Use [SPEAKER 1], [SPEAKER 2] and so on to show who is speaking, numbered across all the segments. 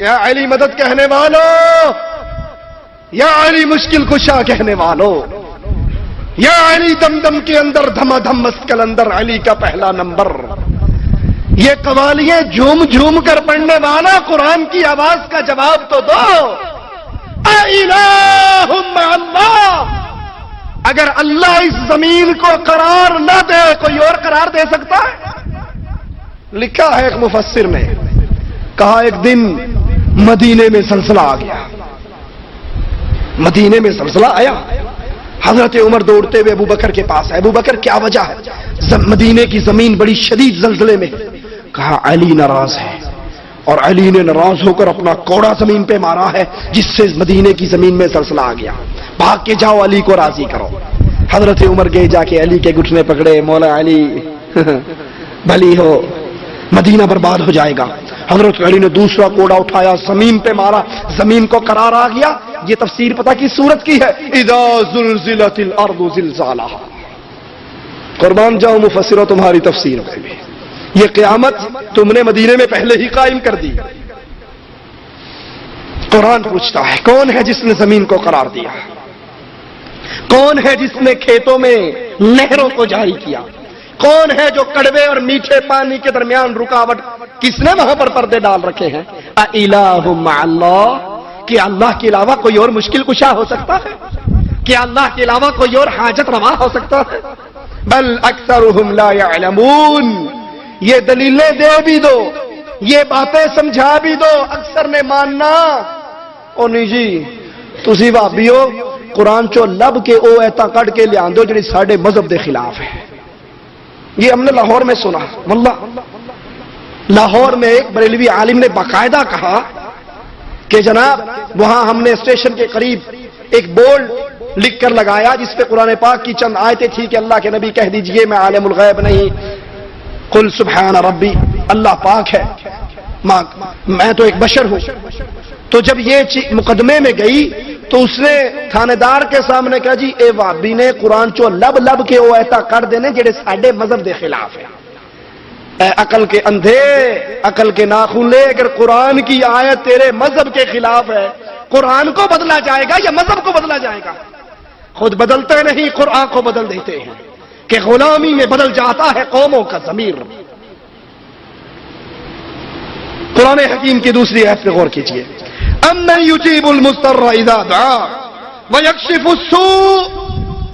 [SPEAKER 1] یا علی مدد کہنے والوں، یا علی مشکل کشا کہنے والوں، یا علی دم دم کے اندر دھما دھم مسکل اندر علی کا پہلا نمبر. یہ قوالیاں جھوم جھوم کر پڑھنے والا قرآن کی آواز کا جواب تو دو. اِلَٰهٌ مَّعَ اللَّهِ. اگر اللہ اس زمین کو قرار نہ دے کوئی اور قرار دے سکتا ہے؟ لکھا ہے ایک مفسر نے، کہا ایک دن مدینے میں زلزلہ آ گیا. مدینے میں زلزلہ آیا، حضرت عمر دوڑتے ہوئے ابو بکر کے پاس ہے. ابو بکر کیا وجہ ہے؟ مدینے کی زمین بڑی شدید زلزلے میں. کہا علی ناراض ہے، اور علی نے ناراض ہو کر اپنا کوڑا زمین پہ مارا ہے جس سے مدینے کی زمین میں زلزلہ آ گیا. بھاگ کے جاؤ علی کو راضی کرو. حضرت عمر گئے، جا کے علی کے گھٹنے پکڑے. مولا علی بھلی ہو، مدینہ برباد ہو جائے گا. حضرت علی نے دوسرا کوڑا اٹھایا، زمین پہ مارا، زمین کو قرار آ گیا. یہ تفسیر پتہ کی سورت کی ہے؟ اذا زلزلت الارض زلزالها. قربان جاؤ مفسروں تمہاری تفسیر میں. یہ قیامت تم نے مدینے میں پہلے ہی قائم کر دی. قرآن پوچھتا ہے کون ہے جس نے زمین کو قرار دیا؟ کون ہے جس نے کھیتوں میں نہروں کو جاری کیا؟ کون ہے جو کڑوے اور میٹھے پانی کے درمیان رکاوٹ؟ کس نے وہاں پر پردے ڈال رکھے ہیں؟ اِلَٰهٌ مَّعَ اللَّهِ. کیا اللہ کے علاوہ کوئی اور مشکل کشا ہو سکتا ہے؟ کیا اللہ کے علاوہ کوئی اور حاجت روا ہو سکتا ہے؟ بل اکثرهم لا يعلمون. یہ دلیلیں دے بھی دو، یہ باتیں سمجھا بھی دو، اکثر نے ماننا. او نہیں جی تسی بھابیو قرآن چو لب کے او ایتا کٹ کے لے آندو جڑی ساڈے مذہب دے خلاف ہے. یہ ہم نے لاہور میں سنا. واللہ لاہور میں ایک بریلوی عالم نے باقاعدہ کہا کہ جناب وہاں ہم نے اسٹیشن کے قریب ایک بورڈ لکھ کر لگایا جس پہ قرآن پاک کی چند آیتیں تھی کہ اللہ کے نبی کہہ دیجئے میں عالم الغیب نہیں، قل سبحان ربی، اللہ پاک ہے، میں تو ایک بشر ہوں. تو جب یہ مقدمے میں گئی تو اس نے تھانے دار کے سامنے کہا جی اے وابی نے قرآن چو لب لب کے وہ ایتا کر دینے جڑے ساڈے مذہب دے خلاف ہے. اے عقل کے اندھے، عقل کے ناخن لے، اگر قرآن کی آیت تیرے مذہب کے خلاف ہے، قرآن کو بدلا جائے گا یا مذہب کو بدلا جائے گا؟ خود بدلتے نہیں، قرآن کو بدل دیتے ہیں کہ غلامی میں بدل جاتا ہے قوموں کا ضمیر. قرآن حکیم کی دوسری آیت پہ غور کیجیے. امن یجیب المضطر اذا دعا ویکشف السوء.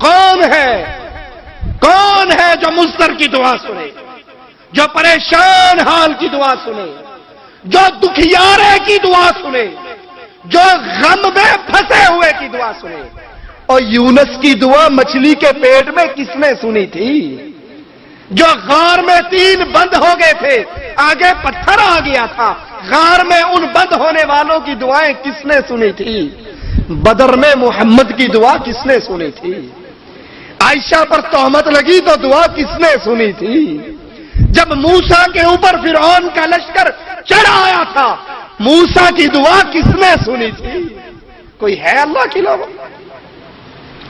[SPEAKER 1] کون ہے جو مضطر کی دعا سنے، جو پریشان حال کی دعا سنے، جو دکھیارے کی دعا سنے، جو غم میں پھنسے ہوئے کی دعا سنے؟ اور یونس کی دعا مچھلی کے پیٹ میں کس نے سنی تھی؟ جو غار میں 3 بند ہو گئے تھے، آگے پتھر آ گیا تھا، غار میں ان بند ہونے والوں کی دعائیں کس نے سنی تھی؟ بدر میں محمد کی دعا کس نے سنی تھی؟ عائشہ پر تہمت لگی تو دعا کس نے سنی تھی؟ جب موسیٰ کے اوپر فرعون کا لشکر چڑھ آیا تھا، موسیٰ کی دعا کس نے سنی تھی؟ کوئی ہے اللہ کے علاوہ؟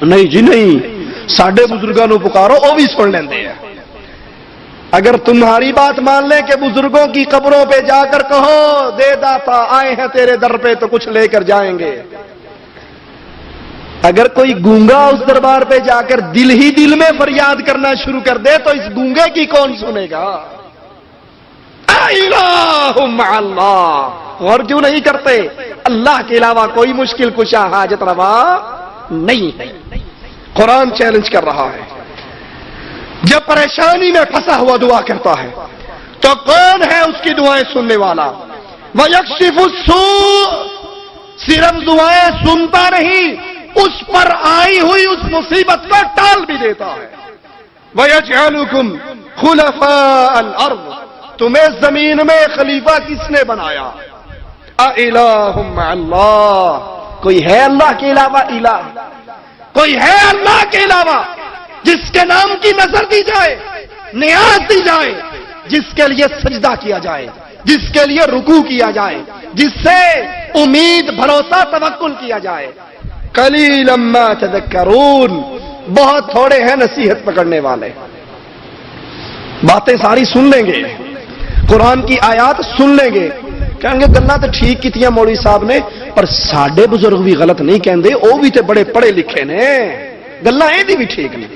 [SPEAKER 1] نہیں جی نہیں، ساڈے بزرگاں نو پکارو وہ بھی سن لیندے ہیں. اگر تمہاری بات مان لیں کہ بزرگوں کی قبروں پہ جا کر کہو دے داتا آئے ہیں تیرے در پہ تو کچھ لے کر جائیں گے. اگر کوئی گونگا اس دربار پہ جا کر دل ہی دل میں فریاد کرنا شروع کر دے تو اس گونگے کی کون سنے گا؟ الہ مع اللہ. اور کیوں نہیں کرتے؟ اللہ کے علاوہ کوئی مشکل کشا حاجت روا نہیں ہے. قرآن چیلنج کر رہا ہے. جب پریشانی میں پھنسا ہوا دعا کرتا ہے تو کون ہے اس کی دعائیں سننے والا؟ وَيَكْشِفُ السُّوءَ. صرف دعائیں سنتا نہیں، اس پر آئی ہوئی اس مصیبت کو ٹال بھی دیتا ہے. وَيَجْعَلُكُمْ خُلَفَاءَ الْأَرْضِ. تمہیں زمین میں خلیفہ کس نے بنایا؟ اِلَٰهٌ مَّعَ اللَّهِ. کوئی ہے اللہ کے علاوہ الہ؟ کوئی ہے اللہ کے علاوہ جس کے نام کی نظر دی جائے، نیاز دی جائے، جس کے لیے سجدہ کیا جائے، جس کے لیے رکوع کیا جائے، جس سے امید، بھروسہ، توکل کیا جائے؟ قلیلا ما تذکرون. بہت تھوڑے ہیں نصیحت پکڑنے والے. باتیں ساری سن لیں گے، قرآن کی آیات سن لیں گے، کہیں گے گلاں تے ٹھیک کیتیاں مولوی صاحب نے پر ساڈے بزرگ بھی غلط نہیں کہندے، او بھی تے بڑے پڑھے لکھے نے، گلاں اے دی بھی ٹھیک نہیں،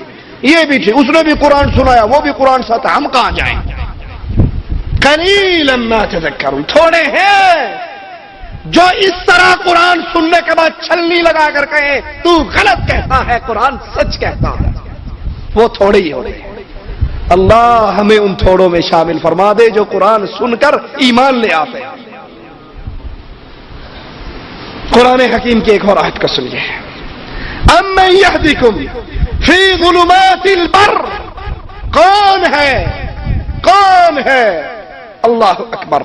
[SPEAKER 1] یہ بھی ٹھیک، اس نے بھی قرآن سنایا، وہ بھی قرآن سناتا، ہم کہاں جائیں؟ قلیلا ما تذکرون، تھوڑے ہیں جو اس طرح قرآن سننے کے بعد چھلنی لگا کر کہیں تو غلط کہتا ہے قرآن سچ کہتا ہے، وہ تھوڑے ہی ہوتے ہیں۔ اللہ ہمیں ان تھوڑوں میں شامل فرما دے جو قرآن سن کر ایمان لے آتے ہیں۔ قرآن حکیم کی ایک اور آیت کا سنیے، امن یہدیکم فی ظلمات البر، کون ہے اللہ اکبر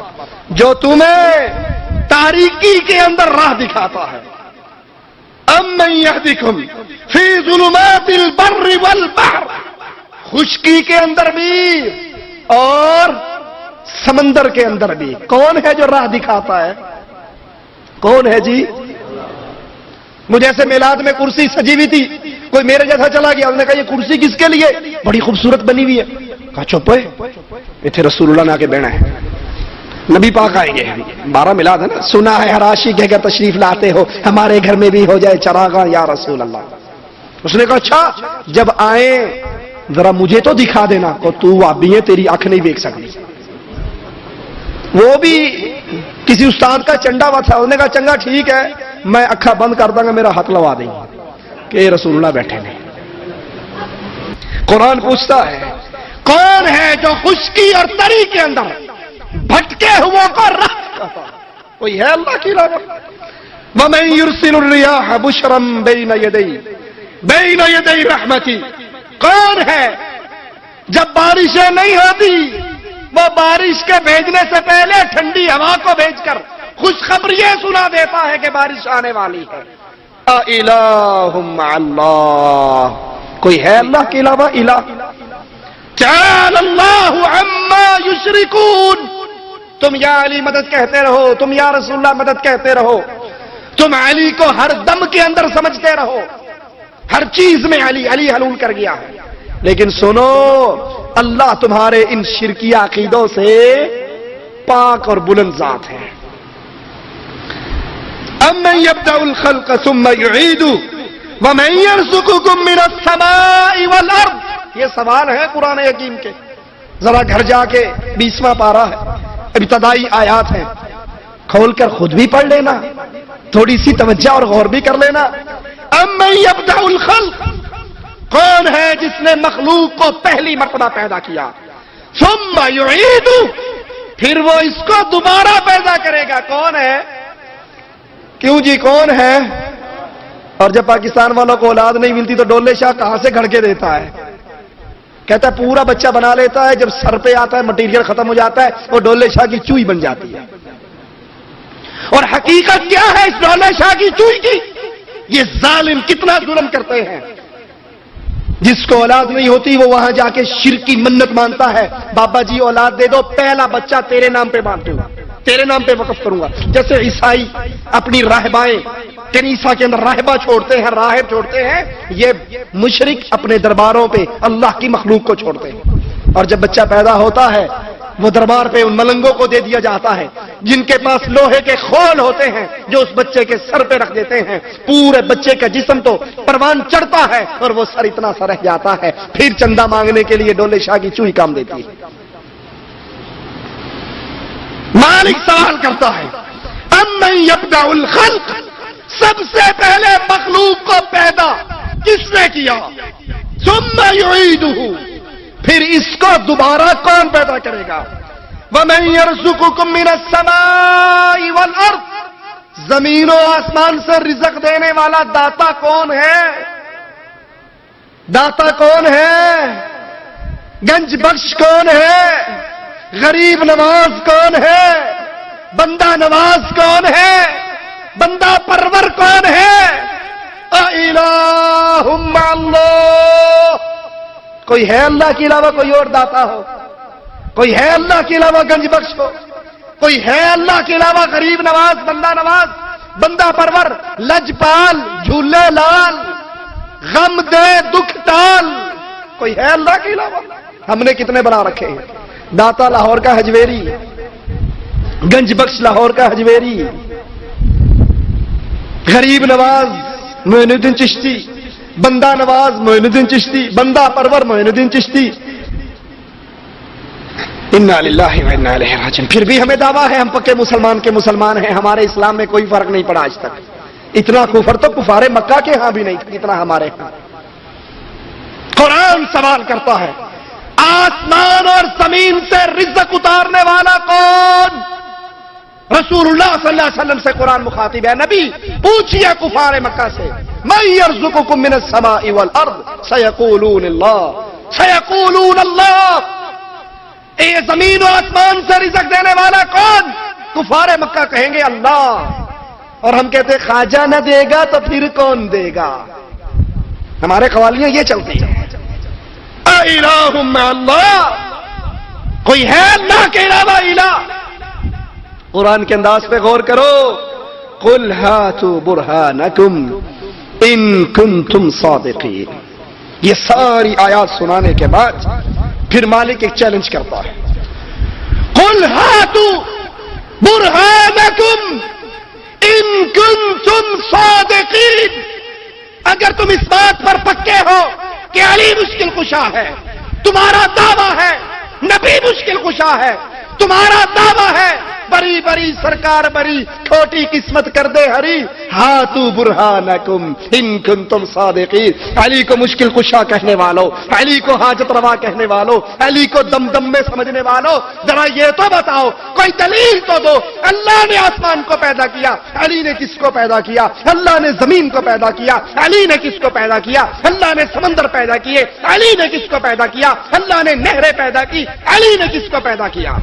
[SPEAKER 1] جو تمہیں تاریکی کے اندر راہ دکھاتا ہے، امن یہدیکم فی ظلمات البر والبحر، خشکی کے اندر بھی اور سمندر کے اندر بھی، کون ہے جو راہ دکھاتا ہے؟ کون ہے جی؟ مجھے ایسے میلاد میں کرسی سجی ہوئی تھی، کوئی میرے جیسا چلا گیا، انہوں نے کہا یہ کرسی کس کے لیے؟ بڑی خوبصورت بنی ہوئی ہے، کہا چپ ہے، اتنے رسول اللہ نے آ کے بیٹھا ہے، نبی پاک آئیں گے، 12 میلاد ہے نا، سنا ہے ہر عاشق ہے اگر تشریف لاتے ہو ہمارے گھر میں بھی ہو جائے چراغاں یا رسول اللہ۔ اس نے کہا اچھا جب آئیں ذرا مجھے تو دکھا دینا، کو تو وابی ہے تیری آنکھ نہیں دیکھ سکتی، وہ بھی کسی استاد کا چنڈا ہوا تھا، انہوں نے کہا چنگا ٹھیک ہے میں اکھا بند کر دوں گا میرا ہاتھ لوا دیں گے کہ رسول اللہ بیٹھے نے۔ قرآن پوچھتا ہے کون ہے جو خشکی اور تری کے اندر بھٹکے ہوئے کو راہ دکھاتا ہے؟ کوئی ہے اللہ کی علاوہ؟ وَمَن يُرْسِلُ الرِّيَاحَ بُشْرًا بَيْنَ يَدَيْ رَحْمَتِهِ، کون ہے جب بارشیں نہیں ہوتی وہ بارش کے بھیجنے سے پہلے ٹھنڈی ہوا کو بھیج کر خوشخبریاں سنا دیتا ہے کہ بارش آنے والی ہے؟ اِلَٰهٌ مَّعَ اللَّهِ، کوئی ہے اللہ کے علاوہ الہ؟ تعالی اللہ عما یشرکون، تم یا علی مدد کہتے رہو، تم یا رسول اللہ مدد کہتے رہو، تم علی کو ہر دم کے اندر سمجھتے رہو، ہر چیز میں علی حلول کر گیا ہے، لیکن سنو اللہ تمہارے ان شرکی عقیدوں سے پاک اور بلند ذات ہے۔ امن یبدأ الخلق ثم یعیدہ ومن یرزقکم من السماء والارض، یہ سوال ہے قرآن حکیم کے، ذرا گھر جا کے 20واں پارہ ہے، ابتدائی آیات ہیں، کھول کر خود بھی پڑھ لینا، تھوڑی سی توجہ اور غور بھی کر لینا۔ امن یبدأ الخلق، کون ہے جس نے مخلوق کو پہلی مرتبہ پیدا کیا، ثم یعید، پھر وہ اس کو دوبارہ پیدا کرے گا، کون ہے؟ کیوں جی کون ہے؟ اور جب پاکستان والوں کو اولاد نہیں ملتی تو ڈولے شاہ کہاں سے گھڑ کے دیتا ہے؟ کہتا ہے پورا بچہ بنا لیتا ہے، جب سر پہ آتا ہے مٹیریل ختم ہو جاتا ہے وہ ڈولے شاہ کی چوئی بن جاتی ہے۔ اور حقیقت کیا ہے اس ڈولے شاہ کی چوئی کی؟ یہ ظالم کتنا ظلم کرتے ہیں، جس کو اولاد نہیں ہوتی وہ وہاں جا کے شرک کی منت مانتا ہے، بابا جی اولاد دے دو، پہلا بچہ تیرے نام پہ باندھ دوں گا، تیرے نام پہ وقف کروں گا۔ جیسے عیسائی اپنی راہبائیں کنیسا کے اندر راہبہ چھوڑتے ہیں، راہب چھوڑتے ہیں، یہ مشرک اپنے درباروں پہ اللہ کی مخلوق کو چھوڑتے ہیں، اور جب بچہ پیدا ہوتا ہے وہ دربار پہ ان ملنگوں کو دے دیا جاتا ہے جن کے پاس لوہے کے خول ہوتے ہیں، جو اس بچے کے سر پہ رکھ دیتے ہیں، پورے بچے کا جسم تو پروان چڑھتا ہے اور وہ سر اتنا سا رہ جاتا ہے، پھر چندہ مانگنے کے لیے ڈولے شاہ کی چوئی کام دیتی ہے۔ مالک سوال کرتا ہے امن یبدأ الخلق، سب سے پہلے مخلوق کو پیدا کس نے کیا؟ ثم یعیدہ، پھر اس کو دوبارہ کون پیدا کرے گا؟ وَمَن يَرْزُقُكُم مِّنَ السَّمَاءِ وَالْأَرْضِ، زمین و آسمان سے رزق دینے والا داتا کون ہے؟ داتا کون ہے؟ گنج بخش کون ہے؟ غریب نواز کون ہے؟ بندہ نواز کون ہے؟ بندہ پرور کون ہے؟ اِلَٰهٌ مَّعَ اللَّهِ، کوئی ہے اللہ کے علاوہ کوئی اور داتا ہو؟ کوئی ہے اللہ کے علاوہ گنج بخش ہو؟ کوئی ہے اللہ کے علاوہ غریب نواز، بندہ نواز، بندہ پرور، لجپال، جھولے لال، غم دے دکھ ٹال؟ کوئی ہے اللہ کے علاوہ؟ ہم نے کتنے بنا رکھے ہیں؟ داتا لاہور کا حجویری، گنج بخش لاہور کا حجویری، غریب نواز معین الدین چشتی، بندہ نواز معین الدین چشتی، بندہ پرور معین الدین چشتی، انا للہ و انا الیہ راجعون۔ پھر بھی ہمیں دعویٰ ہے ہم پکے مسلمان کے مسلمان ہیں، ہمارے اسلام میں کوئی فرق نہیں پڑا آج تک۔ اتنا کفر تو کفار مکہ کے ہاں بھی نہیں تھا جتنا ہمارے ہاں۔ قرآن سوال کرتا ہے آسمان اور زمین سے رزق اتارنے والا کون؟ رسول اللہ صلی اللہ علیہ وسلم سے قرآن مخاطب ہے، نبی پوچھئے کفار مکہ سے من یرزقکم من السماء والارض سیقولون اللہ، سیقولون اللہ، اے زمین و آسمان سے رزق دینے والا کون؟ کفار مکہ کہیں گے اللہ، اور ہم کہتے ہیں خواجہ نہ دے گا تو پھر کون دے گا؟ ہمارے قوالیاں یہ چلتی ہیں، الہ مع اللہ، کوئی ہے اللہ کے علاوہ الہ؟ قرآن کے انداز پہ غور کرو، قل ہاتوا برہانکم ان کنتم صادقین۔ یہ ساری آیات سنانے کے بعد پھر مالک ایک چیلنج کرتا ہے، قل ہاتوا برہانکم ان کنتم صادقین، اگر تم اس بات پر پکے ہو کہ علی مشکل کشا ہے، تمہارا دعویٰ ہے نبی مشکل کشا ہے، تمہارا دعویٰ ہے بری بری سرکار بری کھوٹی قسمت کر دے ہری، ہاتوا برہانکم ان کنتم صادقین، علی کو مشکل کشا کہنے والوں، علی کو حاجت روا کہنے والوں، علی کو دم دم میں سمجھنے والوں، ذرا یہ تو بتاؤ، کوئی دلیل تو دو، اللہ نے آسمان کو پیدا کیا، علی نے کس کو پیدا کیا؟ اللہ نے زمین کو پیدا کیا، علی نے کس کو پیدا کیا؟ اللہ نے سمندر پیدا کیے، علی نے کس کو پیدا کیا؟ اللہ نے نہریں پیدا کی، علی نے کس کو پیدا کیا؟